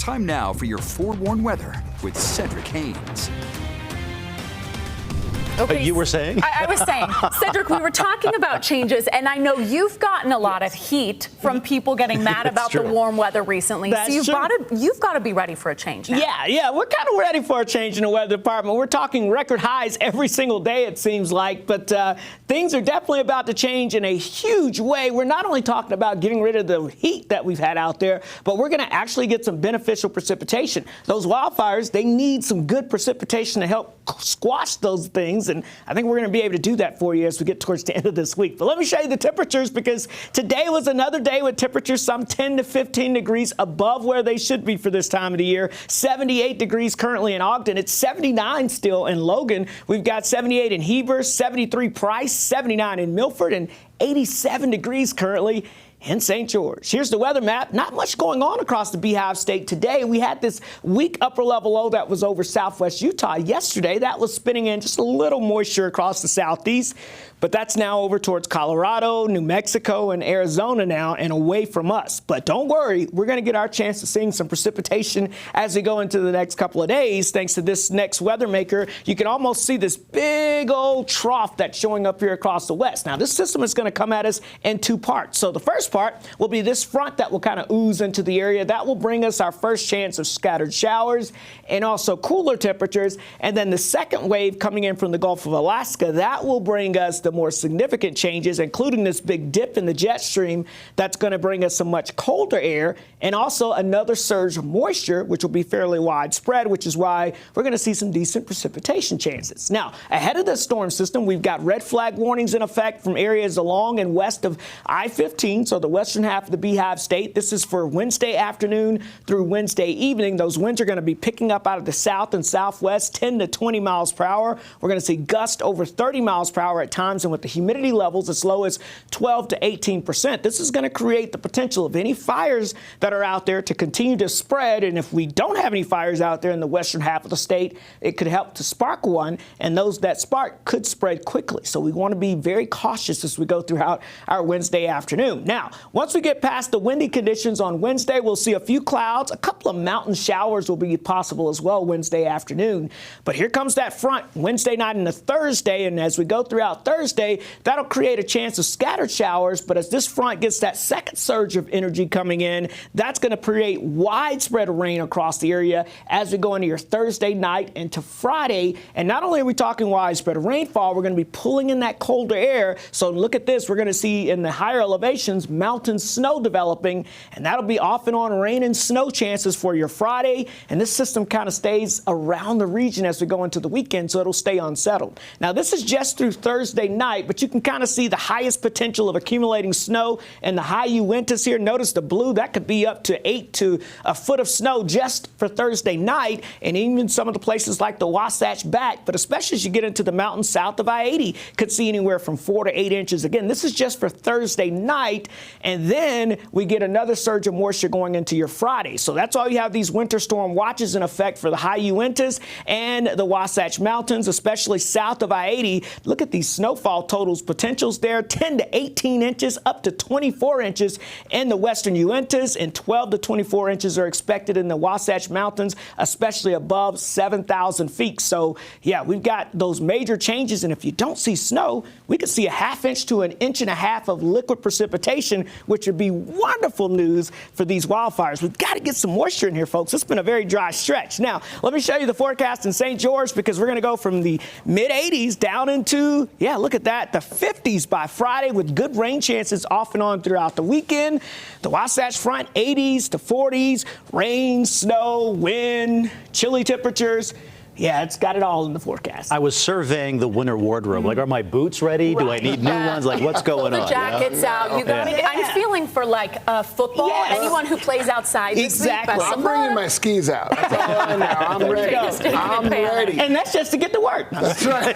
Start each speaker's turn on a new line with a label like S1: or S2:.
S1: Time now for your forewarned weather with Cedric Haynes.
S2: Okay,
S3: you were saying?
S2: I was saying, Cedric, we were talking about changes, and I know you've gotten a lot of heat from people getting mad about the warm weather recently.
S3: That's
S2: so you've got to be ready for a change now.
S3: Yeah, we're kind of ready for a change in the weather department. We're talking record highs every single day, it seems like, but things are definitely about to change in a huge way. We're not only talking about getting rid of the heat that we've had out there, but we're going to actually get some beneficial precipitation. Those wildfires, they need some good precipitation to help squash those things. And I think we're going to be able to do that for you as we get towards the end of this week. But let me show you the temperatures, because today was another day with temperatures some 10 to 15 degrees above where they should be for this time of the year. 78 degrees currently in Ogden. It's 79 still in Logan. We've got 78 in Heber, 73 Price, 79 in Milford, and 87 degrees currently in St. George. Here's the weather map. Not much going on across the Beehive State today. We had this weak upper level low that was over southwest Utah yesterday. That was spinning in just a little moisture across the southeast, but that's now over towards Colorado, New Mexico, and Arizona now and away from us. But don't worry, we're going to get our chance of seeing some precipitation as we go into the next couple of days. Thanks to this next weather maker, you can almost see this big old trough that's showing up here across the west. Now, this system is going to come at us in two parts. So the first part will be this front that will kind of ooze into the area. That will bring us our first chance of scattered showers and also cooler temperatures. And then the second wave coming in from the Gulf of Alaska, that will bring us the more significant changes, including this big dip in the jet stream that's going to bring us some much colder air and also another surge of moisture, which will be fairly widespread, which is why we're going to see some decent precipitation chances. Now, ahead of this storm system, we've got red flag warnings in effect from areas along and west of I-15, so the western half of the Beehive State. This is for Wednesday afternoon through Wednesday evening. Those winds are going to be picking up out of the south and southwest, 10 to 20 miles per hour. We're going to see gusts over 30 miles per hour at times, and with the humidity levels as low as 12 to 18%. This is going to create the potential of any fires that are out there to continue to spread. And if we don't have any fires out there in the western half of the state, it could help to spark one, and those that spark could spread quickly. So we want to be very cautious as we go throughout our Wednesday afternoon. Now, once we get past the windy conditions on Wednesday, we'll see a few clouds. A couple of mountain showers will be possible as well Wednesday afternoon. But here comes that front Wednesday night into Thursday, and as we go throughout Thursday, that'll create a chance of scattered showers. But as this front gets that second surge of energy coming in, that's going to create widespread rain across the area as we go into your Thursday night into Friday. And not only are we talking widespread rainfall, we're going to be pulling in that colder air. So look at this. We're going to see in the higher elevations mountain snow developing, and that'll be off and on rain and snow chances for your Friday. And this system kind of stays around the region as we go into the weekend, so it'll stay unsettled. Now, this is just through Thursday night, but you can kind of see the highest potential of accumulating snow in the high Uintas here. Notice the blue, that could be up to 8 to a foot of snow just for Thursday night, and even some of the places like the Wasatch Back, but especially as you get into the mountains south of I-80, could see anywhere from 4 to 8 inches. Again, this is just for Thursday night, and then we get another surge of moisture going into your Friday. So that's all you have these winter storm watches in effect for the high Uintas and the Wasatch Mountains, especially south of I-80. Look at these snowfall totals, potentials there, 10 to 18 inches, up to 24 inches in the western Uintas, and 12 to 24 inches are expected in the Wasatch Mountains, especially above 7,000 feet. So, yeah, we've got those major changes, and if you don't see snow, we could see a ½ inch to 1.5 inches of liquid precipitation, which would be wonderful news for these wildfires. We've got to get some moisture in here, folks. It's been a very dry stretch. Now, let me show you the forecast in St. George, because we're going to go from the mid-80s down into, yeah, look at that, the 50s by Friday, with good rain chances off and on throughout the weekend. The Wasatch Front, 80s to 40s, rain, snow, wind, chilly temperatures. Yeah, it's got it all in the forecast. I was surveying the winter wardrobe. Like, are my boots ready? Right. Do I need new ones? Like, what's going on?
S2: The jackets out. You got to. I'm feeling for like football. Yes. Anyone who plays outside.
S3: Exactly.
S4: I'm bringing my skis out. That's all I know. I'm ready. I'm ready.
S3: And that's just to get to work.
S4: That's right.